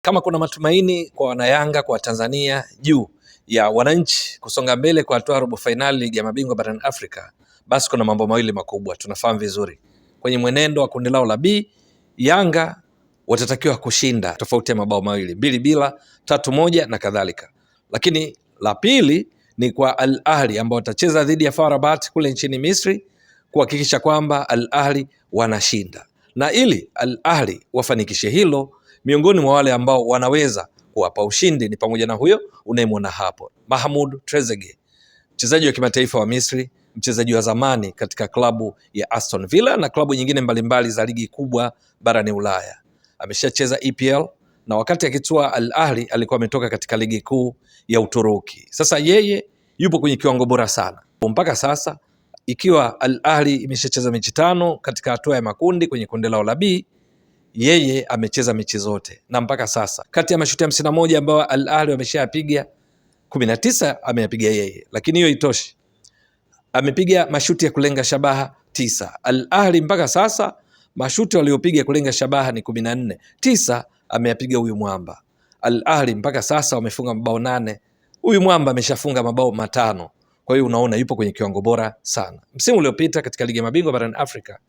Kama kuna matumaini kwa wanayanga, kwa Tanzania juu ya wananchi kusonga mbele kwa hatua robo fainali ligi ya mabingwa barani Afrika, basi kuna mambo mawili makubwa tunafahamu vizuri. Kwenye mwenendo wa kundi lao la B, Yanga watatakiwa kushinda tofauti ya mabao mawili, 2-0, 3-1 na kadhalika. Lakini la pili ni kwa Al Ahly ambao watacheza dhidi ya FAR Rabat kule nchini Misri, kuhakikisha kwamba Al Ahly wanashinda. Na ili Al Ahly wafanikishe hilo, miongoni mwa wale ambao wanaweza kuwapa ushindi ni pamoja na huyo unayemwona hapo, Mahmoud Trezeguet, mchezaji wa kimataifa wa Misri, mchezaji wa zamani katika klabu ya Aston Villa na klabu nyingine mbalimbali za ligi kubwa barani Ulaya. Ameshacheza EPL na wakati akitua Al Ahly alikuwa ametoka katika ligi kuu ya Uturuki. Sasa yeye yupo kwenye kiwango bora sana. Mpaka sasa ikiwa Al Ahly imeshacheza mechi 5 katika hatua ya makundi kwenye kundi lao la B, yeye amecheza mechi zote, na mpaka sasa kati ya mashuti 51 ambayo Al Ahly wameshayapiga 19 ameyapiga yeye. Lakini hiyo itoshi, amepiga mashuti ya kulenga shabaha 9. Al Ahly mpaka sasa mashuti waliopiga kulenga shabaha ni 14, 9 ameyapiga huyu mwamba. Al Ahly mpaka sasa wamefunga mabao 8, huyu mwamba ameshafunga mabao 5. Kwa hiyo unaona yupo kwenye kiwango bora sana. Msimu uliopita katika ligi ya mabingwa barani Afrika,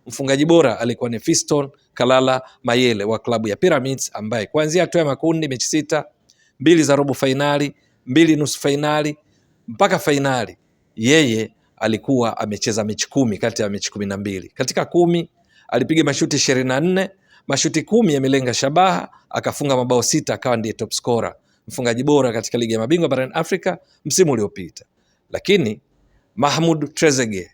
mfungaji bora alikuwa ni Fiston Kalala Mayele wa klabu ya Pyramids, ambaye kuanzia hatua ya makundi mechi 6, 2 za robo fainali, 2 nusu fainali mpaka fainali, yeye alikuwa amecheza mechi 10 kati ya mechi 12. Katika 10 alipiga mashuti 24, mashuti 10 yamelenga shabaha, akafunga mabao 6, akawa ndiye top scorer, mfungaji bora katika ligi ya mabingwa barani Afrika msimu uliopita. Lakini Mahmoud Trezeguet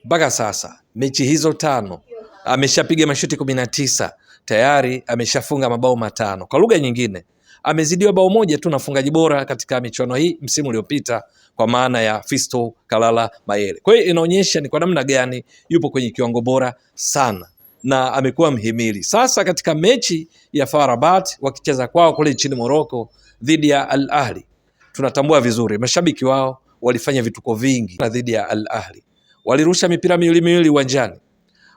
mpaka sasa mechi hizo 5 ameshapiga mashuti 19, tayari ameshafunga mabao 5. Kwa lugha nyingine, amezidiwa bao moja tu na mfungaji bora katika michuano hii msimu uliopita, kwa maana ya Fiston Kalala Mayele. Kwa hiyo inaonyesha ni kwa namna gani yupo kwenye kiwango bora sana na amekuwa mhimili. Sasa katika mechi ya FAR Rabat wakicheza kwao kule nchini Morocco dhidi ya Al Ahly, tunatambua vizuri mashabiki wao walifanya vituko vingi dhidi ya Al Ahly. Walirusha mipira miwili uwanjani,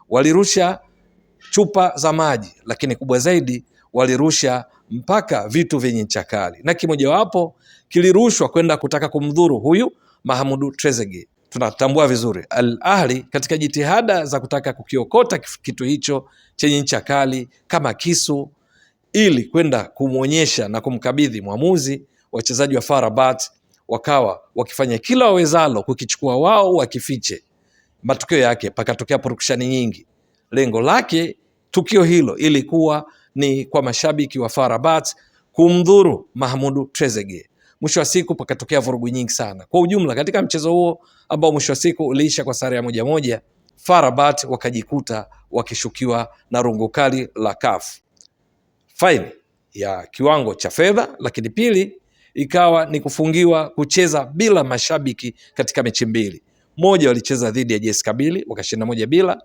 walirusha chupa za maji, lakini kubwa zaidi walirusha mpaka vitu vyenye ncha kali, na kimojawapo kilirushwa kwenda kutaka kumdhuru huyu Mahmoud Trezeguet. Tunatambua vizuri Al Ahly katika jitihada za kutaka kukiokota kitu hicho chenye ncha kali kama kisu, ili kwenda kumwonyesha na kumkabidhi mwamuzi, wachezaji wa FAR Rabat wakawa wakifanya kila wawezalo kukichukua wao wakifiche. Matokeo yake pakatokea purukushani nyingi. Lengo lake tukio hilo ilikuwa ni kwa mashabiki wa FAR Rabat kumdhuru Mahmoud Trezeguet. Mwisho wa siku pakatokea vurugu nyingi sana. Kwa ujumla katika mchezo huo ambao mwisho wa siku uliisha kwa sare ya 1-1, FAR Rabat wakajikuta wakishukiwa na rungu kali la CAF, faini ya kiwango cha fedha, lakini pili ikawa ni kufungiwa kucheza bila mashabiki katika mechi 2. Moja walicheza dhidi ya JS Kabylie wakashinda 1-0.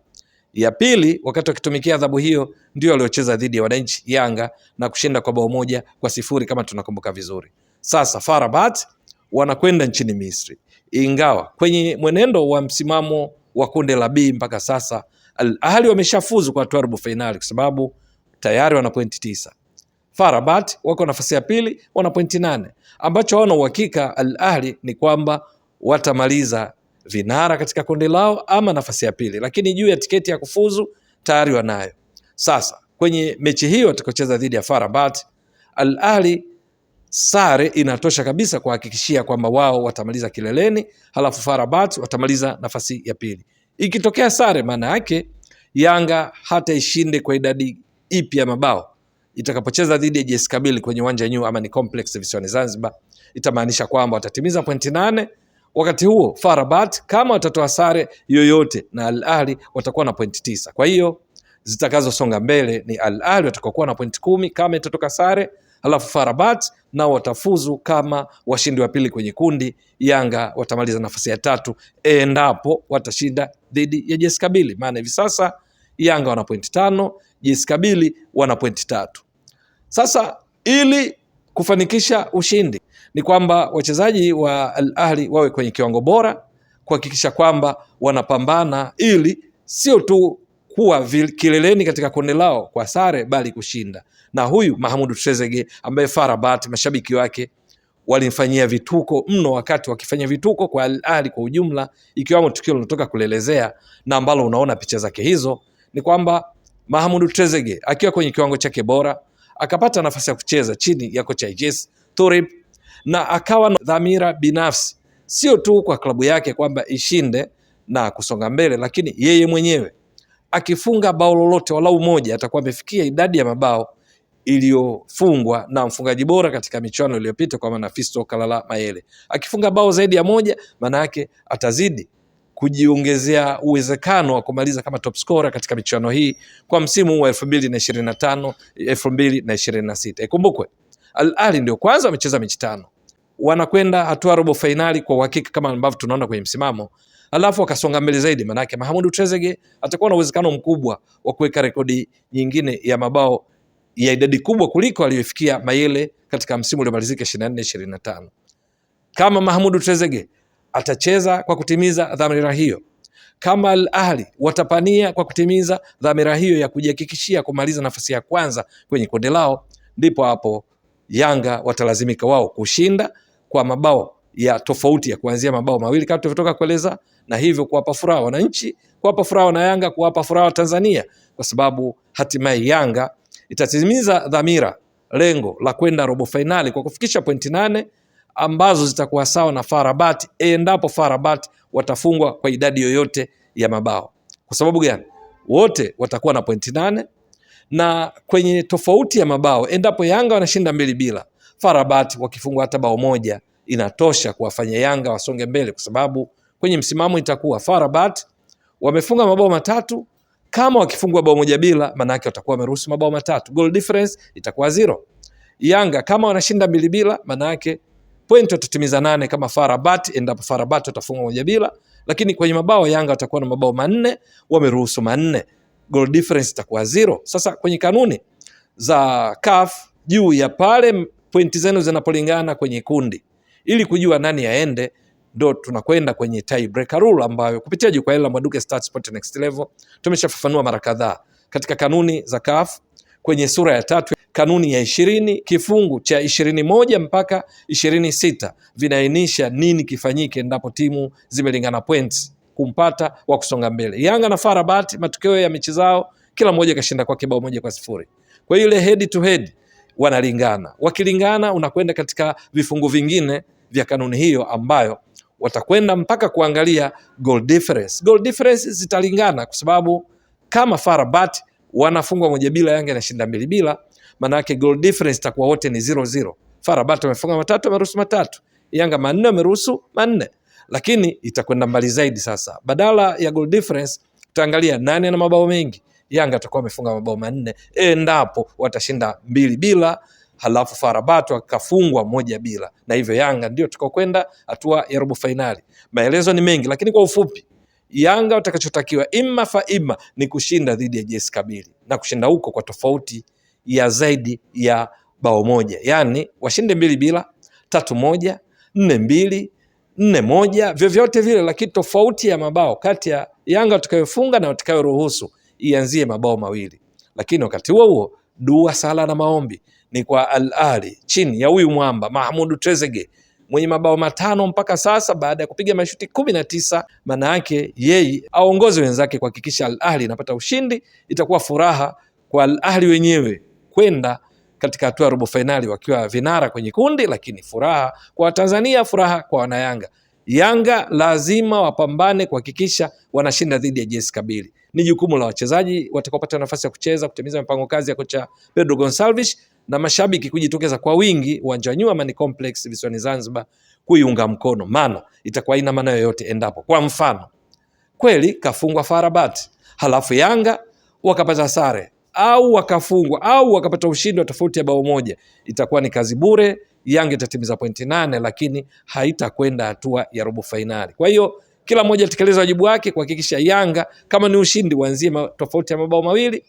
Ya pili wakati wakitumikia adhabu hiyo ndio waliocheza dhidi ya wananchi Yanga na kushinda kwa bao 1-0 kama tunakumbuka vizuri. Sasa FAR Rabat wanakwenda nchini Misri, ingawa kwenye mwenendo wa msimamo wa kundi la B mpaka sasa Al Ahly wameshafuzu kwa hatua robo finali kwa sababu tayari wana pointi 9. FAR Rabat wako nafasi ya pili, wana pointi 8. Ambacho hawana uhakika Al Ahly ni kwamba watamaliza vinara katika kundi lao ama nafasi ya pili, lakini juu ya tiketi ya kufuzu tayari wanayo. Sasa kwenye mechi hiyo watakayocheza dhidi ya FAR Rabat, Al Ahly sare inatosha kabisa kuhakikishia kwamba wao watamaliza kileleni, halafu FAR Rabat watamaliza nafasi ya pili. Ikitokea sare, maana yake Yanga hata ishinde kwa idadi ipi ya mabao itakapocheza dhidi ya JS Kabylie kwenye uwanja New Amani Complex visiwani Zanzibar, itamaanisha kwamba watatimiza pointi 8. Wakati huo FAR Rabat kama watatoa sare yoyote na Al Ahly watakuwa na pointi 9. Kwa hiyo zitakazosonga mbele ni Al Ahly watakokuwa na pointi 10 kama itatoka sare, halafu FAR Rabat nao watafuzu kama washindi wa pili kwenye kundi. Yanga watamaliza nafasi ya 3 endapo watashinda dhidi ya JS Kabylie. Maana hivi sasa Yanga wana pointi 5, JS Kabylie wana pointi 3. Sasa ili kufanikisha ushindi ni kwamba wachezaji wa Al Ahly wawe kwenye kiwango bora, kuhakikisha kwamba wanapambana ili sio tu kuwa kileleni katika kundi lao kwa sare bali kushinda. Na huyu Mahamudu Trezeguet ambaye FAR Rabat mashabiki wake walimfanyia vituko mno wakati wakifanya vituko kwa Al Ahly kwa ujumla, ikiwamo tukio linatoka kulelezea na ambalo unaona picha zake hizo, ni kwamba Mahamudu Trezeguet akiwa kwenye kiwango chake bora akapata nafasi ya kucheza chini ya kocha Idriss Touré na akawa na dhamira binafsi sio tu kwa klabu yake kwamba ishinde na kusonga mbele, lakini yeye mwenyewe akifunga bao lolote walau moja atakuwa amefikia idadi ya mabao iliyofungwa na mfungaji bora katika michuano iliyopita kwa maana Fiston Kalala Mayele. Akifunga bao zaidi ya moja, maana yake atazidi kujiongezea uwezekano wa kumaliza kama top scorer katika michuano hii kwa msimu wa 2025 2026. Ikumbukwe Al Ahly ndio kwanza wamecheza mechi 5, wanakwenda hatua robo finali kwa uhakika kama ambavyo tunaona kwenye msimamo, alafu wakasonga mbele zaidi, maana yake Mahamudu Trezeguet atakuwa na uwezekano mkubwa wa kuweka rekodi nyingine ya mabao ya idadi kubwa kuliko aliyofikia Mayele katika msimu uliomalizika 24-25. Kama Mahamudu Trezeguet atacheza kwa kutimiza dhamira hiyo, kama Al Ahly watapania kwa kutimiza dhamira hiyo ya kujihakikishia kumaliza nafasi ya kwanza kwenye kundi lao, ndipo hapo Yanga watalazimika wao kushinda kwa mabao ya tofauti ya kuanzia mabao mawili kama tulivyotoka kueleza, na hivyo kuwapa furaha wananchi, kuwapa furaha na Yanga, kuwapa furaha Tanzania, kwa sababu hatimaye Yanga itatimiza dhamira, lengo la kwenda robo finali kwa kufikisha pointi 8 ambazo zitakuwa sawa na FAR Rabat endapo FAR Rabat watafungwa kwa idadi yoyote ya mabao. Kwa sababu gani? Wote watakuwa na pointi 8 na kwenye tofauti ya mabao endapo Yanga wanashinda 2-0, FAR Rabat wakifungwa hata bao moja inatosha kuwafanya Yanga wasonge mbele, kwa sababu kwenye msimamo itakuwa FAR Rabat wamefunga mabao 3, kama wakifungwa bao 1-0 maana yake watakuwa wameruhusu mabao 3, goal difference itakuwa 0. Yanga kama wanashinda 2-0 maana yake point watatimiza 8 kama FAR Rabat endapo FAR Rabat watafungwa 1-0, lakini kwenye mabao Yanga watakuwa na mabao 4, wameruhusu 4, goal difference itakuwa 0. Sasa kwenye kanuni za CAF juu ya pale pointi zenu zinapolingana kwenye kundi, ili kujua nani aende, ndo tunakwenda kwenye tie breaker rule ambayo kupitia jukwaa la Mbwaduke Stats Sport Next Level tumeshafafanua mara kadhaa katika kanuni za CAF kwenye sura ya 3 kanuni ya 20 kifungu cha 21 mpaka 26 vinaainisha nini kifanyike endapo timu zimelingana points kumpata wa kusonga mbele. Yanga na FAR Rabat matokeo ya mechi zao kila mmoja kashinda kwa bao 1-0. Kwa hiyo ile head to head wanalingana. Wakilingana unakwenda katika vifungu vingine vya kanuni hiyo ambayo watakwenda mpaka kuangalia goal difference. Goal difference zitalingana kwa sababu kama FAR Rabat wanafungwa 1-0, Yanga inashinda 2-0, maana yake goal difference itakuwa wote ni 0-0. FAR Rabat wamefunga 3, wameruhusu 3, Yanga 4, wameruhusu 4. Lakini itakwenda mbali zaidi sasa. Badala ya goal difference tutaangalia nani ana mabao mengi. Yanga atakuwa amefunga mabao 4 endapo watashinda 2-0, halafu FAR Rabat wakafungwa 1-0, na hivyo Yanga ndio tukakwenda hatua ya robo finali. Maelezo ni mengi, lakini kwa ufupi Yanga watakachotakiwa imma fa imma ni kushinda dhidi ya JS Kabylie, na kushinda huko kwa tofauti ya zaidi ya bao moja, yani washinde 2-0, 3-1, 4-2, 4-1, vyovyote vile, lakini tofauti ya mabao kati ya Yanga watakayofunga na watakayoruhusu ianzie mabao 2. Lakini wakati huo dua, sala na maombi ni kwa Al Ahly chini ya huyu mwamba Mahamudu Trezeguet mwenye mabao 5 mpaka sasa baada ya kupiga mashuti 19. Maana yake yeye aongoze wenzake kuhakikisha Al Ahly inapata ushindi. Itakuwa furaha kwa Al Ahly wenyewe kwenda katika hatua ya robo finali wakiwa vinara kwenye kundi, lakini furaha kwa Tanzania, furaha kwa wanayanga. Yanga lazima wapambane kuhakikisha wanashinda dhidi ya JS Kabylie. Ni jukumu la wachezaji watakaopata nafasi ya kucheza kutimiza mpango kazi ya kocha Pedro Gonçalves, na mashabiki kujitokeza kwa wingi uwanja wa New Amani Complex visiwani Zanzibar kuiunga mkono, maana itakuwa ina maana yoyote endapo kwa mfano kweli kafungwa FAR Rabat halafu Yanga wakapata sare au wakafungwa au wakapata ushindi wa tofauti ya bao 1, itakuwa ni kazi bure. Yanga itatimiza pointi 8 lakini haitakwenda hatua ya robo finali. Kwa hiyo kila mmoja atekeleza wajibu wake kuhakikisha Yanga kama ni ushindi uanzie tofauti ya mabao 2,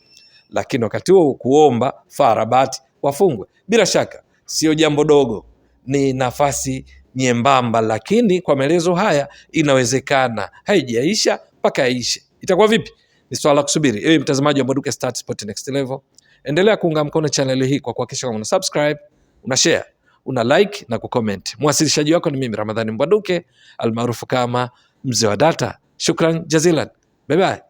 lakini wakati huo kuomba FAR Rabat wafungwe. Bila shaka sio jambo dogo, ni nafasi nyembamba, lakini kwa maelezo haya inawezekana. Haijaisha mpaka yaishe. Itakuwa vipi? ni swala la kusubiri. Ewe mtazamaji wa Mbwaduke Stats Sport Next Level, endelea kuunga mkono channel hii kwa kuhakikisha una subscribe, una share, una like na kucomment. Mwasilishaji wako ni mimi Ramadhani Mbwaduke almaarufu kama Mzee wa Data. Shukran jazilan. Bye bye.